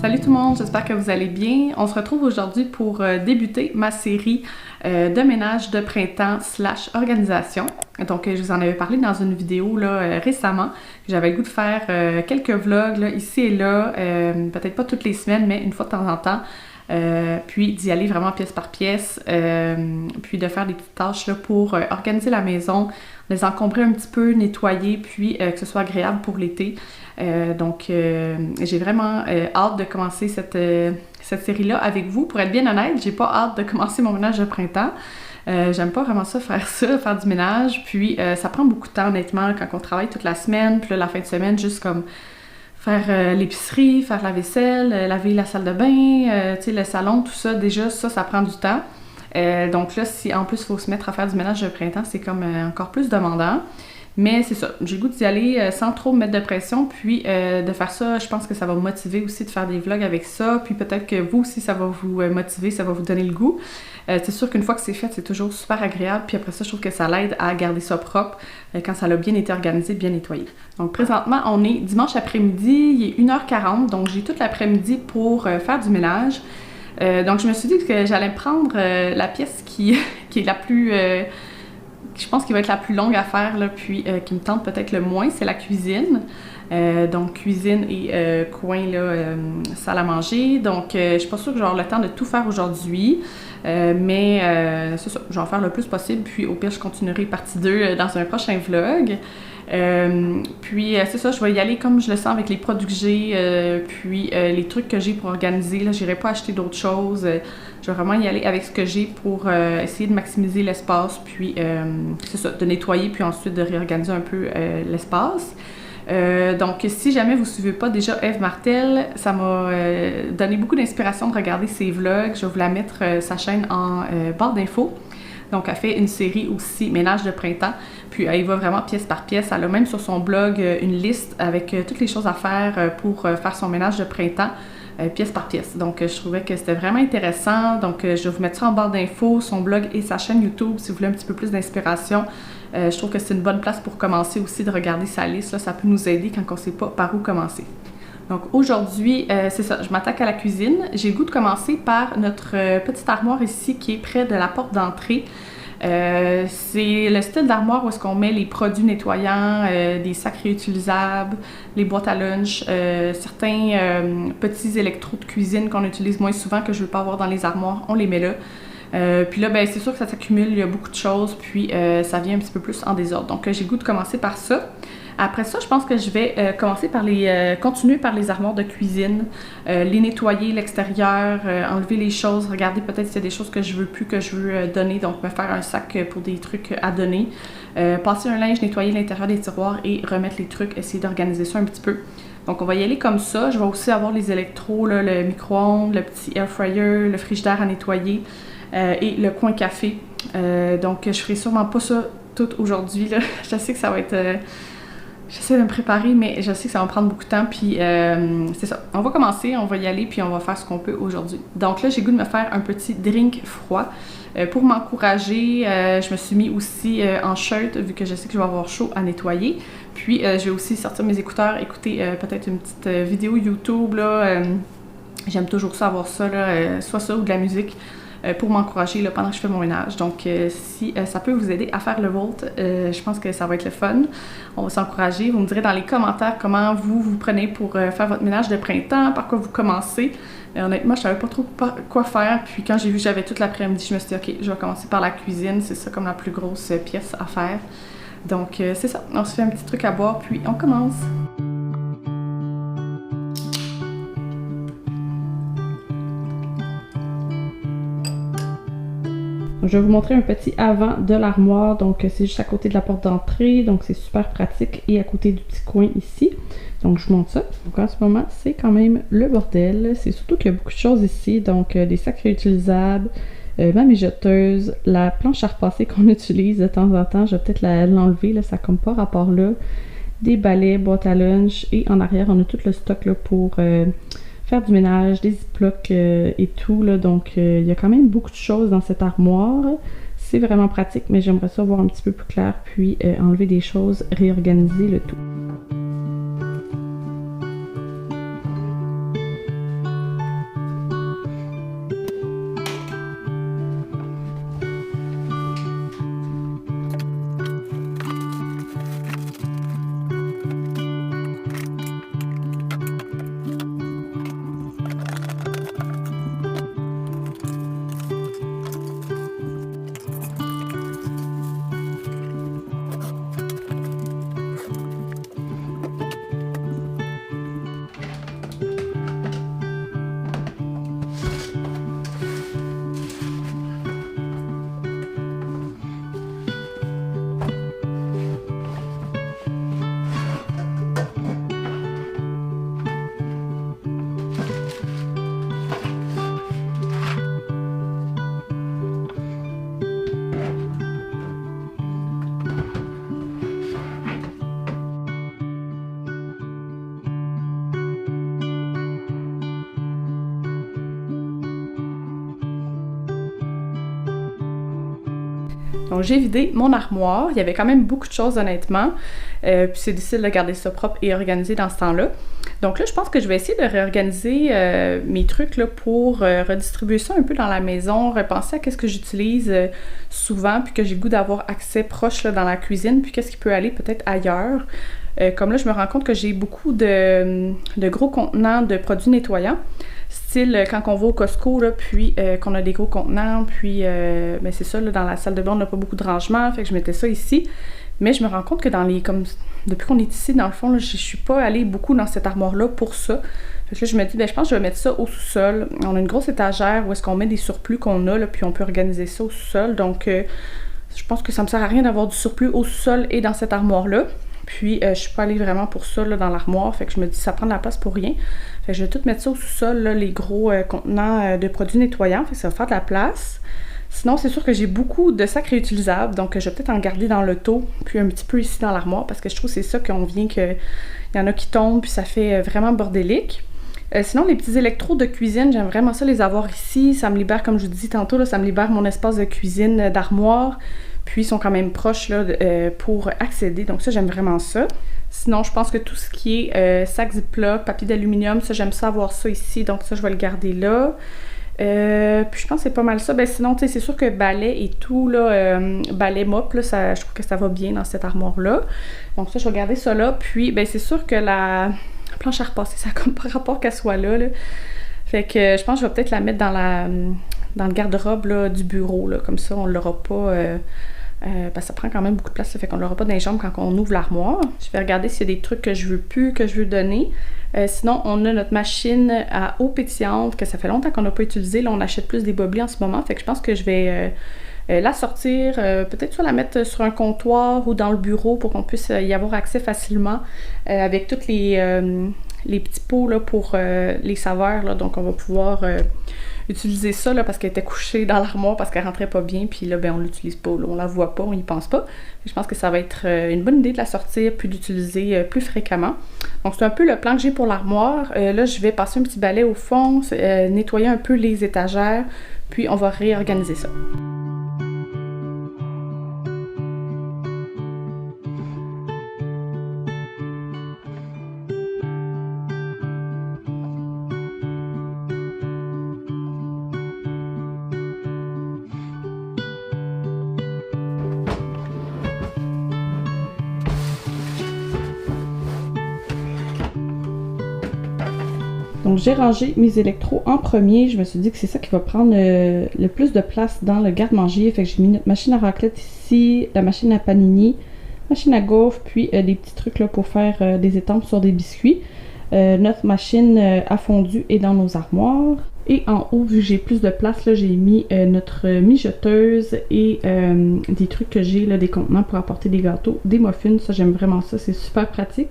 Salut tout le monde, j'espère que vous allez bien. On se retrouve aujourd'hui pour débuter ma série de ménage de printemps / organisation. Donc je vous en avais parlé dans une vidéo là, récemment. J'avais le goût de faire quelques vlogs là, ici et là, peut-être pas toutes les semaines, mais une fois de temps en temps. Puis d'y aller vraiment pièce par pièce, puis de faire des petites tâches là, pour organiser la maison, les encombrer un petit peu, nettoyer, puis que ce soit agréable pour l'été. Donc j'ai vraiment hâte de commencer cette série-là avec vous. Pour être bien honnête, j'ai pas hâte de commencer mon ménage de printemps. J'aime pas vraiment ça, faire du ménage, puis ça prend beaucoup de temps honnêtement quand on travaille toute la semaine, puis là, la fin de semaine, juste comme faire l'épicerie, faire la vaisselle, laver la salle de bain, tu sais, le salon, tout ça, déjà, ça prend du temps. Donc là, si en plus il faut se mettre à faire du ménage de printemps, c'est comme encore plus demandant. Mais c'est ça, j'ai le goût d'y aller sans trop me mettre de pression, puis de faire ça, je pense que ça va me motiver aussi de faire des vlogs avec ça, puis peut-être que vous aussi, ça va vous motiver, ça va vous donner le goût. C'est sûr qu'une fois que c'est fait, c'est toujours super agréable, puis après ça, je trouve que ça l'aide à garder ça propre quand ça a bien été organisé, bien nettoyé. Donc présentement, on est dimanche après-midi, il est 1h40, donc j'ai toute l'après-midi pour faire du ménage. Donc je me suis dit que j'allais prendre la pièce qui est la plus... je pense qu'il va être la plus longue à faire, là, puis qui me tente peut-être le moins, c'est la cuisine. Donc cuisine et coin, là, salle à manger. Donc je suis pas sûre que je vais avoir le temps de tout faire aujourd'hui, mais c'est ça, je vais en faire le plus possible, puis au pire je continuerai partie 2 dans un prochain vlog. Puis c'est ça, je vais y aller comme je le sens avec les produits que j'ai, puis les trucs que j'ai pour organiser. Là, j'irai pas acheter d'autres choses. Je vais vraiment y aller avec ce que j'ai pour essayer de maximiser l'espace, puis c'est ça, de nettoyer, puis ensuite de réorganiser un peu l'espace. Donc si jamais vous ne suivez pas déjà Eve Martel, ça m'a donné beaucoup d'inspiration de regarder ses vlogs. Je vais vous la mettre sa chaîne en barre d'infos. Donc, elle fait une série aussi, ménage de printemps. Puis, elle y va vraiment pièce par pièce. Elle a même sur son blog une liste avec toutes les choses à faire pour faire son ménage de printemps, pièce par pièce. Donc, je trouvais que c'était vraiment intéressant. Donc, je vais vous mettre ça en barre d'infos, son blog et sa chaîne YouTube si vous voulez un petit peu plus d'inspiration. Je trouve que c'est une bonne place pour commencer aussi de regarder sa liste. Là, ça peut nous aider quand on ne sait pas par où commencer. Donc aujourd'hui, c'est ça, je m'attaque à la cuisine. J'ai le goût de commencer par notre petite armoire ici qui est près de la porte d'entrée. C'est le style d'armoire où est-ce qu'on met les produits nettoyants, des sacs réutilisables, les boîtes à lunch, certains petits électros de cuisine qu'on utilise moins souvent que je ne veux pas avoir dans les armoires, on les met là. Puis là, ben, c'est sûr que ça s'accumule, il y a beaucoup de choses, puis ça vient un petit peu plus en désordre. Donc j'ai le goût de commencer par ça. Après ça, je pense que je vais commencer par continuer par les armoires de cuisine, les nettoyer, l'extérieur, enlever les choses, regarder peut-être s'il y a des choses que je veux plus, que je veux donner, donc me faire un sac pour des trucs à donner, passer un linge, nettoyer l'intérieur des tiroirs et remettre les trucs, essayer d'organiser ça un petit peu. Donc on va y aller comme ça. Je vais aussi avoir les électros, là, le micro-ondes, le petit air fryer, le frigidaire à nettoyer et le coin café. Donc je ferai sûrement pas ça tout aujourd'hui. Je sais que ça va être... J'essaie de me préparer, mais je sais que ça va me prendre beaucoup de temps, puis c'est ça. On va commencer, on va y aller, puis on va faire ce qu'on peut aujourd'hui. Donc là, j'ai le goût de me faire un petit drink froid. Pour m'encourager, je me suis mis aussi en shirt, vu que je sais que je vais avoir chaud à nettoyer. Puis je vais aussi sortir mes écouteurs, écouter peut-être une petite vidéo YouTube, là. J'aime toujours ça, avoir ça, là, soit ça ou de la musique. Pour m'encourager pendant que je fais mon ménage. Donc, si ça peut vous aider à faire le vôtre, je pense que ça va être le fun. On va s'encourager. Vous me direz dans les commentaires comment vous prenez pour faire votre ménage de printemps, par quoi vous commencez. Honnêtement, je savais pas trop quoi faire. Puis quand j'ai vu que j'avais toute l'après-midi, je me suis dit, OK, je vais commencer par la cuisine. C'est ça comme la plus grosse pièce à faire. Donc, c'est ça. On se fait un petit truc à boire, puis on commence. Je vais vous montrer un petit avant de l'armoire, donc c'est juste à côté de la porte d'entrée, donc c'est super pratique, et à côté du petit coin ici. Donc je vous montre ça. Donc en ce moment, c'est quand même le bordel. C'est surtout qu'il y a beaucoup de choses ici, donc des sacs réutilisables, ma mijoteuse, la planche à repasser qu'on utilise de temps en temps, je vais peut-être l'enlever, là, ça n'a comme pas rapport là. Des balais, boîte à lunch, et en arrière, on a tout le stock là, pour... faire du ménage, des ziplocs et tout, là, donc il y a quand même beaucoup de choses dans cette armoire. C'est vraiment pratique, mais j'aimerais ça voir un petit peu plus clair, puis enlever des choses, réorganiser le tout. Donc j'ai vidé mon armoire, il y avait quand même beaucoup de choses honnêtement, puis c'est difficile de garder ça propre et organisé dans ce temps-là. Donc là, je pense que je vais essayer de réorganiser mes trucs là, pour redistribuer ça un peu dans la maison, repenser à qu'est-ce que j'utilise souvent, puis que j'ai le goût d'avoir accès proche là, dans la cuisine, puis qu'est-ce qui peut aller peut-être ailleurs. Comme là, je me rends compte que j'ai beaucoup de gros contenants de produits nettoyants. Style quand on va au Costco, là, puis qu'on a des gros contenants, puis ben c'est ça, là, dans la salle de bain, on n'a pas beaucoup de rangement, fait que je mettais ça ici. Mais je me rends compte que depuis qu'on est ici, dans le fond, là, je suis pas allée beaucoup dans cette armoire-là pour ça. Fait que là, je me dis, ben je pense que je vais mettre ça au sous-sol. On a une grosse étagère où est-ce qu'on met des surplus qu'on a, là, puis on peut organiser ça au sous-sol. Donc, je pense que ça me sert à rien d'avoir du surplus au sous-sol et dans cette armoire-là. Puis, je suis pas allée vraiment pour ça là, dans l'armoire. Fait que je me dis, ça prend de la place pour rien. Fait que je vais tout mettre ça au sous-sol, là, les gros contenants de produits nettoyants. Fait que ça va faire de la place. Sinon, c'est sûr que j'ai beaucoup de sacs réutilisables. Donc, je vais peut-être en garder dans l'auto, puis un petit peu ici dans l'armoire. Parce que je trouve que c'est ça qu'on vient qu'il y en a qui tombent, puis ça fait vraiment bordélique. Sinon, les petits électrodes de cuisine, j'aime vraiment ça les avoir ici. Ça me libère, comme je vous dis tantôt, là, ça me libère mon espace de cuisine, d'armoire. Puis ils sont quand même proches là, pour accéder, donc ça j'aime vraiment ça. Sinon je pense que tout ce qui est sac Ziploc, papier d'aluminium, ça j'aime ça avoir ça ici, donc ça je vais le garder là. Puis je pense que c'est pas mal ça. Ben sinon tu sais c'est sûr que balai et tout là, balai mop là, je trouve que ça va bien dans cette armoire là. Donc ça je vais garder ça là. Puis ben c'est sûr que la planche à repasser ça a comme pas rapport qu'elle soit là. Fait que je pense que je vais peut-être la mettre dans le garde-robe là, du bureau, là, comme ça on l'aura pas, parce que ça prend quand même beaucoup de place, ça fait qu'on l'aura pas dans les jambes quand on ouvre l'armoire. Je vais regarder s'il y a des trucs que je veux plus, que je veux donner. Sinon, on a notre machine à eau pétillante, que ça fait longtemps qu'on n'a pas utilisé. Là, on achète plus des boblis en ce moment, fait que je pense que je vais la sortir, peut-être soit la mettre sur un comptoir ou dans le bureau pour qu'on puisse y avoir accès facilement avec toutes les petits pots là, pour les saveurs. Là, donc, on va pouvoir utiliser ça là, parce qu'elle était couchée dans l'armoire parce qu'elle rentrait pas bien. Puis là, ben, on l'utilise pas. Là, on la voit pas, on y pense pas. Je pense que ça va être une bonne idée de la sortir puis d'utiliser plus fréquemment. Donc, c'est un peu le plan que j'ai pour l'armoire. Là, je vais passer un petit balai au fond, nettoyer un peu les étagères. Puis, on va réorganiser ça. Donc j'ai rangé mes électros en premier, je me suis dit que c'est ça qui va prendre le plus de place dans le garde-manger. Fait que j'ai mis notre machine à raclette ici, la machine à panini, machine à gaufres, puis des petits trucs là pour faire des étampes sur des biscuits. Notre machine à fondu est dans nos armoires. Et en haut, vu que j'ai plus de place, là, j'ai mis notre mijoteuse et des trucs que j'ai, là, des contenants pour apporter des gâteaux, des muffins. Ça, j'aime vraiment ça, c'est super pratique.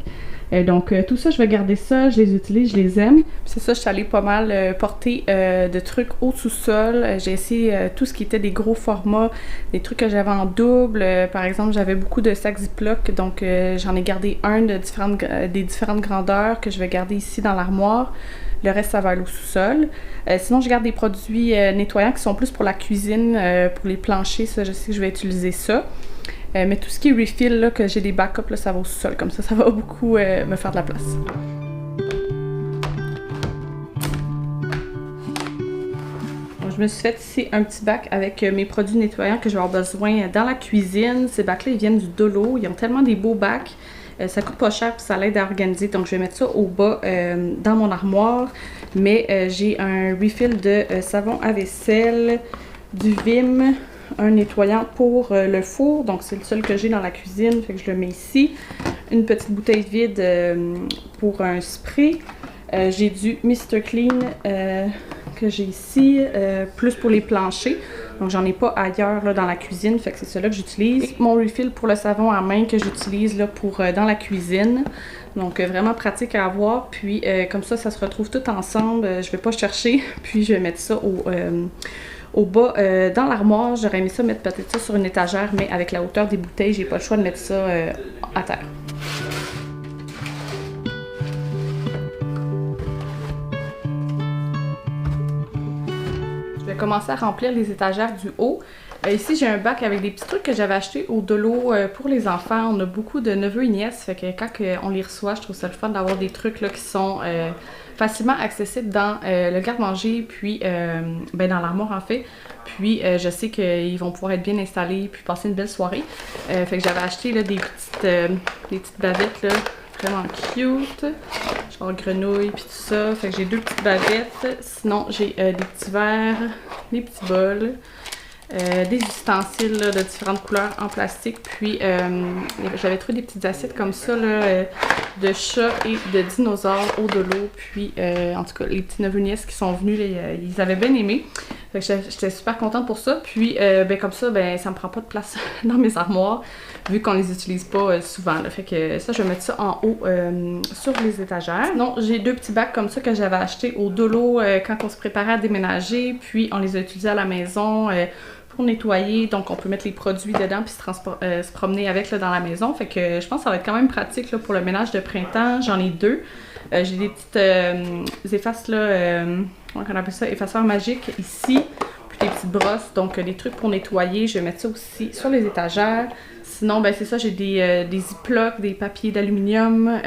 Donc tout ça, je vais garder ça, je les utilise, je les aime. C'est ça, je suis allée pas mal porter de trucs au sous-sol. J'ai essayé tout ce qui était des gros formats, des trucs que j'avais en double. Par exemple, j'avais beaucoup de sacs Ziploc, donc j'en ai gardé un de des différentes grandeurs que je vais garder ici dans l'armoire. Le reste, ça va aller au sous-sol. Sinon, je garde des produits nettoyants qui sont plus pour la cuisine, pour les planchers. Ça, je sais que je vais utiliser ça. Mais tout ce qui est refill, là, que j'ai des backups, là, ça va au sous-sol. Comme ça va beaucoup me faire de la place. Donc, je me suis fait ici un petit bac avec mes produits nettoyants que je vais avoir besoin dans la cuisine. Ces bacs-là, ils viennent du Dolo. Ils ont tellement des beaux bacs. Ça coûte pas cher puis ça l'aide à organiser. Donc, je vais mettre ça au bas dans mon armoire. Mais j'ai un refill de savon à vaisselle, du Vim, un nettoyant pour le four. Donc, c'est le seul que j'ai dans la cuisine. Fait que je le mets ici. Une petite bouteille vide pour un spray. J'ai du Mr. Clean que j'ai ici, plus pour les planchers. Donc, j'en ai pas ailleurs là, dans la cuisine, fait que c'est celui-là que j'utilise. Et mon refill pour le savon à main que j'utilise là pour dans la cuisine. Donc, vraiment pratique à avoir. Puis, comme ça se retrouve tout ensemble. Je vais pas chercher. Puis, je vais mettre ça au bas dans l'armoire. J'aurais aimé ça mettre peut-être ça sur une étagère, mais avec la hauteur des bouteilles, j'ai pas le choix de mettre ça à terre. Je vais commencer à remplir les étagères du haut. Ici, j'ai un bac avec des petits trucs que j'avais achetés au Dolo pour les enfants. On a beaucoup de neveux et nièces, fait que quand on les reçoit, je trouve ça le fun d'avoir des trucs là, qui sont facilement accessibles dans le garde-manger, puis ben, dans l'armoire en fait. Puis je sais qu'ils vont pouvoir être bien installés, puis passer une belle soirée. Fait que j'avais acheté là, des petites bavettes là, vraiment cute. Genre grenouille, puis tout ça. Fait que j'ai 2 petites bavettes. Sinon, j'ai des petits verres, des petits bols. Des ustensiles là, de différentes couleurs en plastique. Puis j'avais trouvé des petites assiettes comme ça là, de chats et de dinosaures au Dolo. Puis en tout cas, les petits neveux nièces qui sont venus, là, ils avaient bien aimé. Fait que j'étais super contente pour ça. Puis ben, comme ça, ben, ça me prend pas de place dans mes armoires, vu qu'on les utilise pas souvent. Là. Fait que ça, je vais mettre ça en haut sur les étagères. Non, j'ai 2 petits bacs comme ça que j'avais achetés au Dolo quand on se préparait à déménager. Puis on les a utilisés à la maison. Pour nettoyer, donc on peut mettre les produits dedans puis se promener avec là, dans la maison. Fait que je pense que ça va être quand même pratique là, pour le ménage de printemps. J'en ai 2. J'ai des petites effaces là, comment on appelle ça, effaceurs magiques ici, puis des petites brosses, donc des trucs pour nettoyer. Je vais mettre ça aussi sur les étagères. Sinon, ben c'est ça, j'ai des ziplocs, des papiers d'aluminium,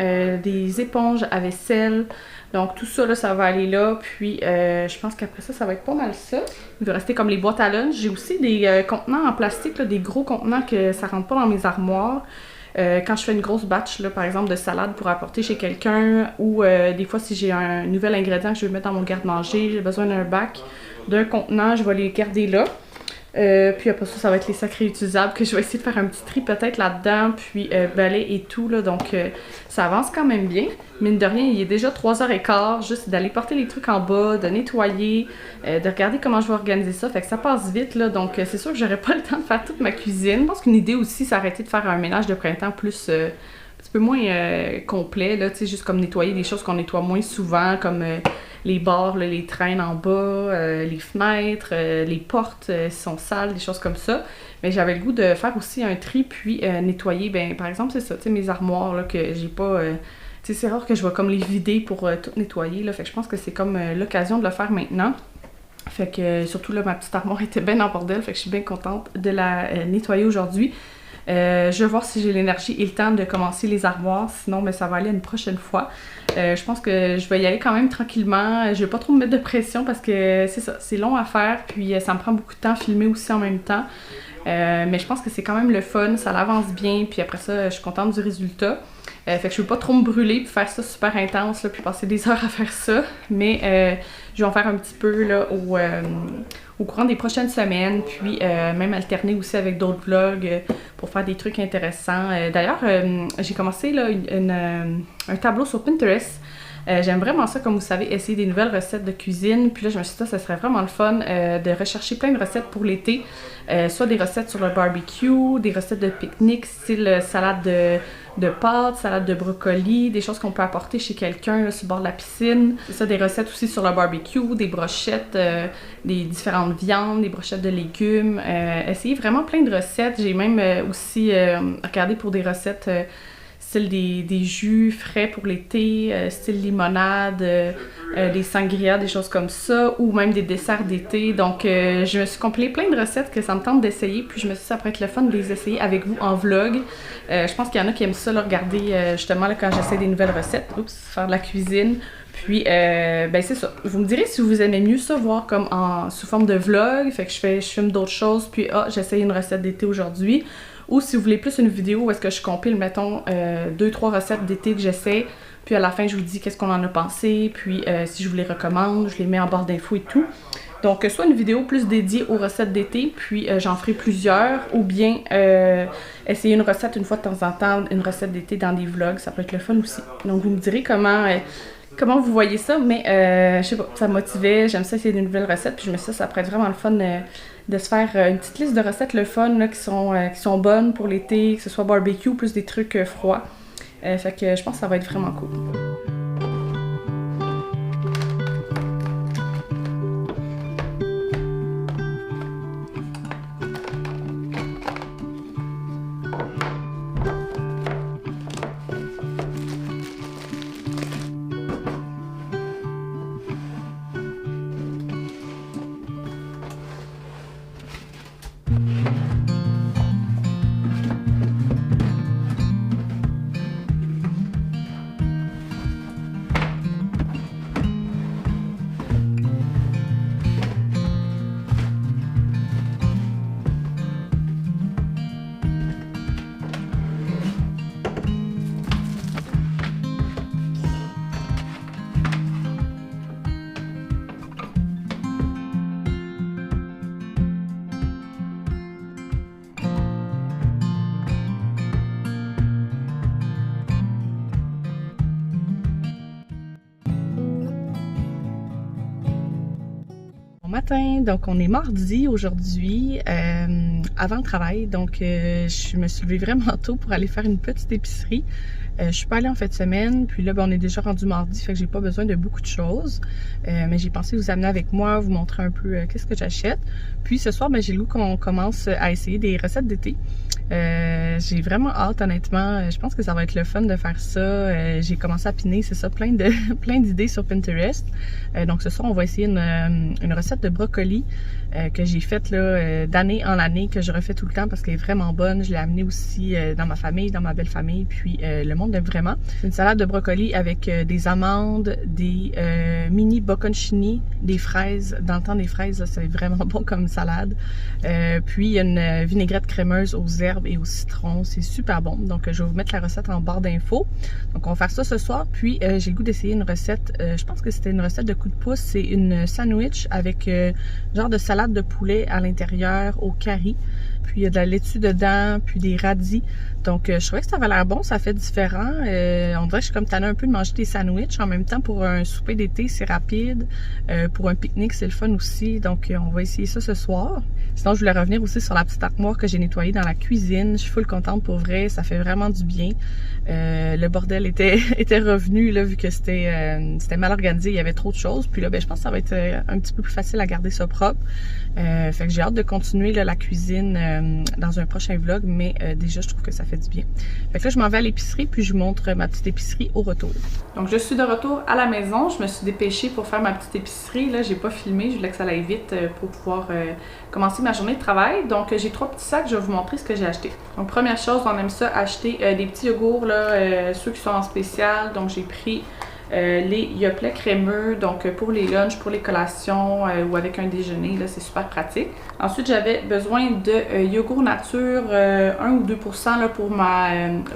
des éponges à vaisselle. Donc tout ça, là, ça va aller là. Puis je pense qu'après ça, ça va être pas mal ça. Il va rester comme les boîtes à lunch. J'ai aussi des contenants en plastique, là, des gros contenants que ça rentre pas dans mes armoires. Quand je fais une grosse batch, là, par exemple, de salade pour apporter chez quelqu'un, ou des fois, si j'ai un nouvel ingrédient que je veux mettre dans mon garde-manger, j'ai besoin d'un bac, d'un contenant, je vais les garder là. Puis après ça, ça va être les sacs réutilisables que je vais essayer de faire un petit tri peut-être là-dedans, puis balai et tout, là, donc ça avance quand même bien. Mine de rien, il est déjà 3h15, juste d'aller porter les trucs en bas, de nettoyer, de regarder comment je vais organiser ça, fait que ça passe vite, là, donc c'est sûr que j'aurai pas le temps de faire toute ma cuisine. Je pense qu'une idée aussi, c'est arrêter de faire un ménage de printemps plus... un petit peu moins complet, là, tu sais, juste comme nettoyer des choses qu'on nettoie moins souvent, comme les barres, là, les traînes en bas, les fenêtres, les portes sont sales, des choses comme ça. Mais j'avais le goût de faire aussi un tri, puis nettoyer, ben par exemple, c'est ça, tu sais, mes armoires, là, que j'ai pas... tu sais, c'est rare que je vais comme les vider pour tout nettoyer, là, fait que je pense que c'est comme l'occasion de le faire maintenant. Fait que surtout là, ma petite armoire était bien en bordel, fait que je suis bien contente de la nettoyer aujourd'hui. Je vais voir si j'ai l'énergie et le temps de commencer les armoires, sinon ben, ça va aller une prochaine fois. Je pense que je vais y aller quand même tranquillement, je vais pas trop me mettre de pression parce que c'est ça, c'est long à faire, puis ça me prend beaucoup de temps à filmer aussi en même temps. Mais je pense que c'est quand même le fun, ça l'avance bien, puis après ça, je suis contente du résultat. Fait que je veux pas trop me brûler puis faire ça super intense, là, puis passer des heures à faire ça. Mais je vais en faire un petit peu là, au courant des prochaines semaines, puis même alterner aussi avec d'autres vlogs pour faire des trucs intéressants. D'ailleurs, j'ai commencé là, un tableau sur Pinterest. J'aime vraiment ça, comme vous savez, essayer des nouvelles recettes de cuisine. Puis là, je me suis dit, ça serait vraiment le fun de rechercher plein de recettes pour l'été. Soit des recettes sur le barbecue, des recettes de pique-nique, style salade de pâtes, salade de brocoli, des choses qu'on peut apporter chez quelqu'un sur le bord de la piscine. C'est ça, des recettes aussi sur le barbecue, des brochettes, des différentes viandes, des brochettes de légumes. Essayer vraiment plein de recettes. J'ai même aussi regardé pour des recettes... style des jus frais pour l'été, style limonade, des sangrias, des choses comme ça, ou même des desserts d'été. Donc, je me suis compilé plein de recettes que ça me tente d'essayer, puis je me suis dit ça pourrait être le fun de les essayer avec vous en vlog. Je pense qu'il y en a qui aiment ça, là, regarder justement là, quand j'essaie des nouvelles recettes, faire de la cuisine. Puis, ben c'est ça. Vous me direz si vous aimez mieux ça, voir comme sous forme de vlog, fait que je filme d'autres choses, puis j'essaye une recette d'été aujourd'hui. Ou si vous voulez plus une vidéo où est-ce que je compile, mettons, 2-3 recettes d'été que j'essaie, puis à la fin, je vous dis qu'est-ce qu'on en a pensé, puis si je vous les recommande, je les mets en barre d'infos et tout. Donc, soit une vidéo plus dédiée aux recettes d'été, puis j'en ferai plusieurs, ou bien essayer une recette une fois de temps en temps, une recette d'été dans des vlogs, ça peut être le fun aussi. Donc, vous me direz comment vous voyez ça, mais je sais pas, ça me motivait, j'aime ça essayer de nouvelles recettes, puis je me suis dit ça pourrait être vraiment le fun de se faire une petite liste de recettes le fun là, qui sont bonnes pour l'été, que ce soit barbecue plus des trucs froids. Fait que je pense que ça va être vraiment cool. Matin, donc on est mardi aujourd'hui, avant le travail, donc je me suis levée vraiment tôt pour aller faire une petite épicerie. Je suis pas allée en fin de semaine, puis là on est déjà rendu mardi, fait que j'ai pas besoin de beaucoup de choses, mais j'ai pensé vous amener avec moi, vous montrer un peu qu'est-ce que j'achète. Puis ce soir, j'ai le goût qu'on commence à essayer des recettes d'été. J'ai vraiment hâte, honnêtement. Je pense que ça va être le fun de faire ça. J'ai commencé à piner, c'est ça, plein d'idées sur Pinterest. Donc ce soir, on va essayer une recette de brocoli que j'ai faite d'année en année, que je refais tout le temps parce qu'elle est vraiment bonne. Je l'ai amenée aussi dans ma famille, dans ma belle famille, puis le monde aime vraiment. C'est une salade de brocoli avec des amandes, des mini bocconcini, des fraises. Dans le temps des fraises, c'est vraiment bon comme salade. Puis il y a une vinaigrette crémeuse aux herbes et au citron. C'est super bon. Donc je vais vous mettre la recette en barre d'infos. Donc on va faire ça ce soir. Puis j'ai le goût d'essayer une recette. Je pense que c'était une recette de coup de pouce. C'est une sandwich avec genre de salade de poulet à l'intérieur au curry. Puis il y a de la laitue dedans, puis des radis. Donc je trouvais que ça avait l'air bon, ça fait différent. On dirait que je suis comme tannée un peu de manger des sandwichs. En même temps, pour un souper d'été, c'est rapide. Pour un pique-nique, c'est le fun aussi. Donc on va essayer ça ce soir. Sinon, je voulais revenir aussi sur la petite armoire que j'ai nettoyée dans la cuisine. Je suis full contente pour vrai, ça fait vraiment du bien. Le bordel était revenu là, vu que c'était mal organisé, il y avait trop de choses. Puis là, je pense que ça va être un petit peu plus facile à garder ça propre. Fait que j'ai hâte de continuer là, la cuisine dans un prochain vlog, mais déjà je trouve que ça fait du bien. Fait que là je m'en vais à l'épicerie, puis je vous montre ma petite épicerie au retour. Donc je suis de retour à la maison, je me suis dépêchée pour faire ma petite épicerie. Là j'ai pas filmé, je voulais que ça aille vite pour pouvoir commencer ma journée de travail. Donc j'ai 3 petits sacs, je vais vous montrer ce que j'ai acheté. Donc première chose, on aime ça acheter des petits yogourts, là, ceux qui sont en spécial. Donc j'ai pris les Yoplait crémeux, donc pour les lunchs, pour les collations ou avec un déjeuner, là c'est super pratique. Ensuite j'avais besoin de yogourt nature 1 ou 2% là, pour ma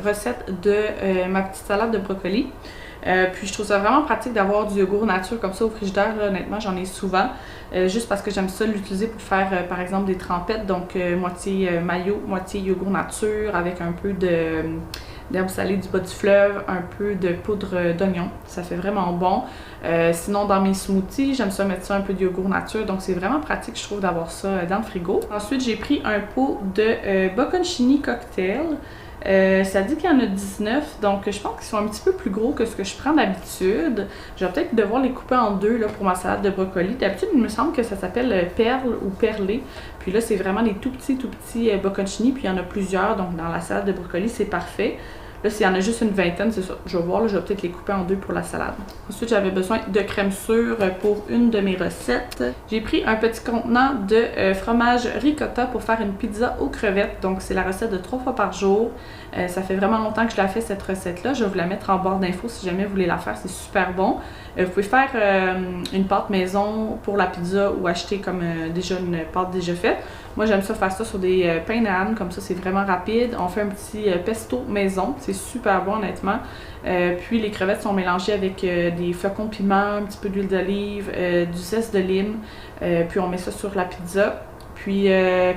recette de ma petite salade de brocoli. Puis je trouve ça vraiment pratique d'avoir du yogourt nature comme ça au frigidaire, là, honnêtement j'en ai souvent. Juste parce que j'aime ça l'utiliser pour faire par exemple des trempettes, donc moitié mayo, moitié yogourt nature avec un peu d'herbes salées du bas du fleuve, un peu de poudre d'oignon. Ça fait vraiment bon. Sinon, dans mes smoothies, j'aime ça mettre ça un peu de yogourt nature. Donc, c'est vraiment pratique, je trouve, d'avoir ça dans le frigo. Ensuite, j'ai pris un pot de bocconcini cocktail. Ça dit qu'il y en a 19, donc je pense qu'ils sont un petit peu plus gros que ce que je prends d'habitude. Je vais peut-être devoir les couper en deux là, pour ma salade de brocoli. D'habitude, il me semble que ça s'appelle perle ou perlé. Puis là, c'est vraiment des tout petits bocconcini, puis il y en a plusieurs. Donc dans la salade de brocoli, c'est parfait. Là, s'il y en a juste une vingtaine, c'est ça. Je vais voir, là, je vais peut-être les couper en deux pour la salade. Ensuite, j'avais besoin de crème sûre pour une de mes recettes. J'ai pris un petit contenant de fromage ricotta pour faire une pizza aux crevettes. Donc, c'est la recette de 3 fois par jour. Ça fait vraiment longtemps que je la fais, cette recette-là. Je vais vous la mettre en barre d'infos si jamais vous voulez la faire. C'est super bon. Vous pouvez faire une pâte maison pour la pizza ou acheter comme déjà une pâte déjà faite. Moi, j'aime ça faire ça sur des pains à comme ça, c'est vraiment rapide. On fait un petit pesto maison, c'est super bon honnêtement. Puis les crevettes sont mélangées avec des flocons de piment, un petit peu d'huile d'olive, du zeste de lime. Puis on met ça sur la pizza. Puis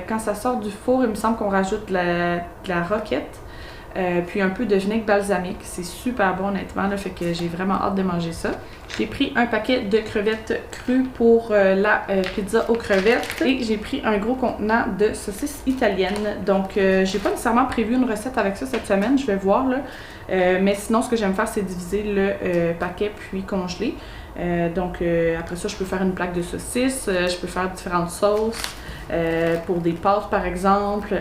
quand ça sort du four, il me semble qu'on rajoute de la roquette. Puis un peu de vinaigre balsamique, c'est super bon honnêtement, là, fait que j'ai vraiment hâte de manger ça. J'ai pris un paquet de crevettes crues pour la pizza aux crevettes et j'ai pris un gros contenant de saucisses italiennes. Donc j'ai pas nécessairement prévu une recette avec ça cette semaine, je vais voir là. Mais sinon ce que j'aime faire c'est diviser le paquet puis congeler. Après ça je peux faire une plaque de saucisses, je peux faire différentes sauces. Pour des pâtes par exemple.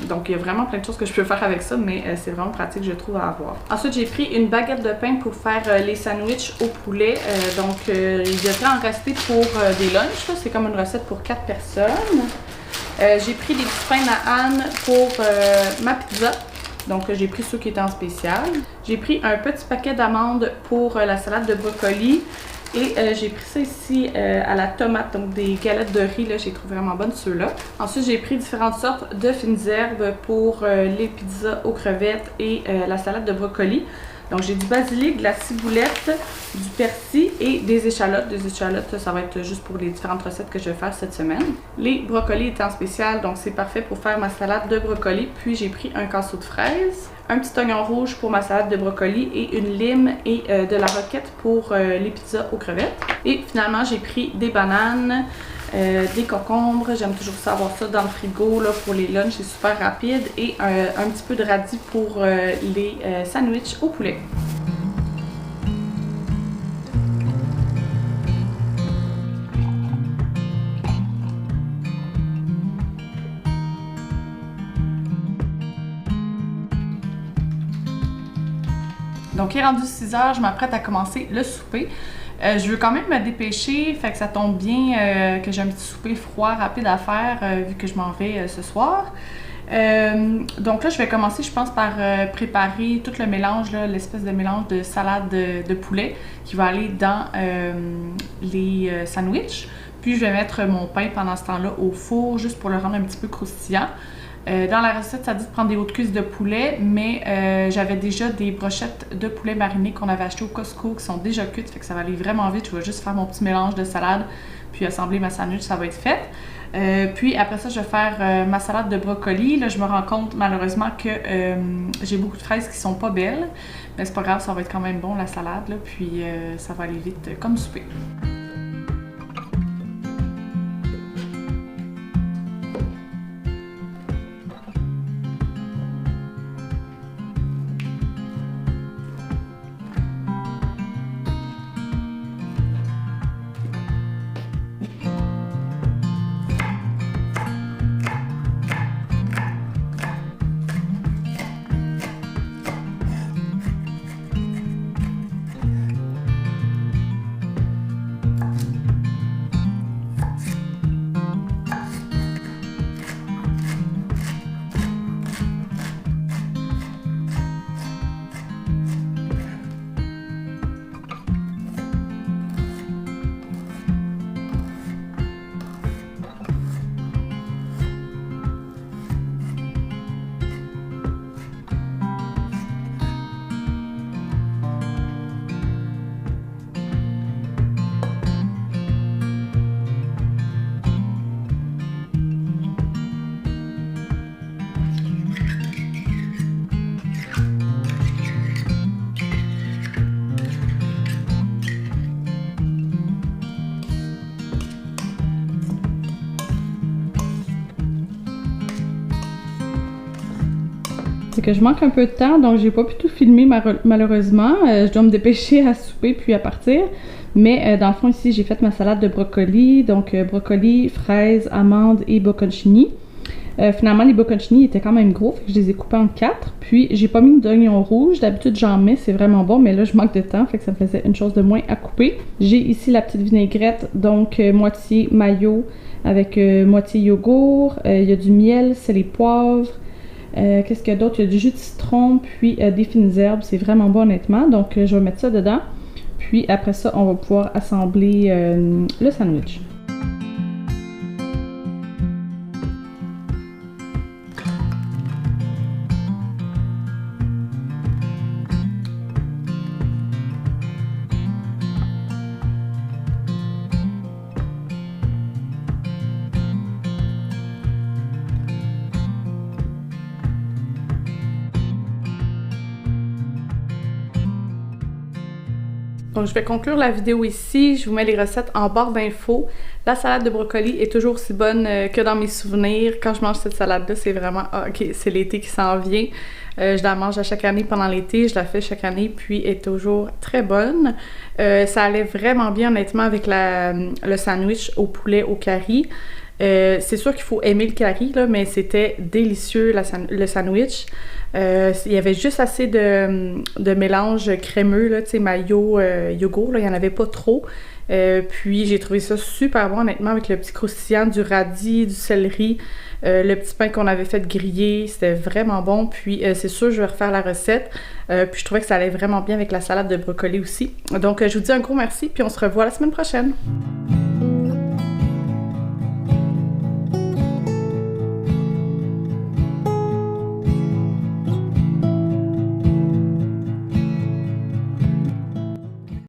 Donc il y a vraiment plein de choses que je peux faire avec ça, mais c'est vraiment pratique je trouve à avoir. Ensuite j'ai pris une baguette de pain pour faire les sandwichs au poulet. Il devrait en rester pour des lunchs. C'est comme une recette pour 4 personnes. J'ai pris des petits pains à Anne pour ma pizza. Donc j'ai pris ceux qui étaient en spécial. J'ai pris un petit paquet d'amandes pour la salade de brocoli. Et j'ai pris ça ici à la tomate, donc des galettes de riz, là, j'ai trouvé vraiment bonnes ceux-là. Ensuite, j'ai pris différentes sortes de fines herbes pour les pizzas aux crevettes et la salade de brocoli. Donc j'ai du basilic, de la ciboulette, du persil et des échalotes. Des échalotes, ça va être juste pour les différentes recettes que je vais faire cette semaine. Les brocolis étaient en spécial, donc c'est parfait pour faire ma salade de brocoli. Puis j'ai pris un casseau de fraises, un petit oignon rouge pour ma salade de brocoli et une lime et de la roquette pour les pizzas aux crevettes. Et finalement, j'ai pris des bananes, des concombres, j'aime toujours ça avoir ça dans le frigo là, pour les lunchs, c'est super rapide, et un petit peu de radis pour les sandwichs au poulet. Donc, il est rendu 6 h, je m'apprête à commencer le souper. Je veux quand même me dépêcher, fait que ça tombe bien que j'ai un petit souper froid rapide à faire vu que je m'en vais ce soir. Donc là, je vais commencer, je pense, par préparer tout le mélange, l'espèce de mélange de salade de poulet qui va aller dans les sandwichs. Puis je vais mettre mon pain pendant ce temps-là au four, juste pour le rendre un petit peu croustillant. Dans la recette, ça dit de prendre des hautes cuisses de poulet, mais j'avais déjà des brochettes de poulet marinées qu'on avait achetées au Costco qui sont déjà cuites, fait que ça va aller vraiment vite. Je vais juste faire mon petit mélange de salade, puis assembler ma sandwich, ça va être fait. Puis après ça, je vais faire ma salade de brocoli. Là, je me rends compte malheureusement que j'ai beaucoup de fraises qui sont pas belles, mais c'est pas grave, ça va être quand même bon la salade, là, puis ça va aller vite comme souper. C'est que je manque un peu de temps, donc j'ai pas pu tout filmer malheureusement. Je dois me dépêcher à souper puis à partir. Mais dans le fond ici, j'ai fait ma salade de brocoli. Donc brocoli, fraises, amandes et bocconcini. Finalement, les bocconcini étaient quand même gros, fait que je les ai coupés en 4. Puis j'ai pas mis d'oignon rouge. D'habitude j'en mets, c'est vraiment bon, mais là je manque de temps, fait que ça me faisait une chose de moins à couper. J'ai ici la petite vinaigrette, donc moitié mayo avec moitié yogourt. Il y a du miel, c'est les poivres. Qu'est-ce qu'il y a d'autre? Il y a du jus de citron, puis des fines herbes. C'est vraiment bon honnêtement. Donc je vais mettre ça dedans. Puis après ça, on va pouvoir assembler le sandwich. Donc je vais conclure la vidéo ici, je vous mets les recettes en barre d'infos. La salade de brocoli est toujours aussi bonne que dans mes souvenirs. Quand je mange cette salade-là, c'est vraiment ok, c'est l'été qui s'en vient. Je la mange à chaque année pendant l'été, je la fais chaque année, puis elle est toujours très bonne. Ça allait vraiment bien honnêtement avec le sandwich au poulet au curry. C'est sûr qu'il faut aimer le curry, là, mais c'était délicieux le sandwich. Il y avait juste assez de mélange crémeux, là, tu sais, mayo, yogourt, là, il n'y en avait pas trop. Puis j'ai trouvé ça super bon honnêtement avec le petit croustillant du radis, du céleri, le petit pain qu'on avait fait griller, c'était vraiment bon. Puis c'est sûr je vais refaire la recette. Puis je trouvais que ça allait vraiment bien avec la salade de brocoli aussi. Donc je vous dis un gros merci puis on se revoit la semaine prochaine.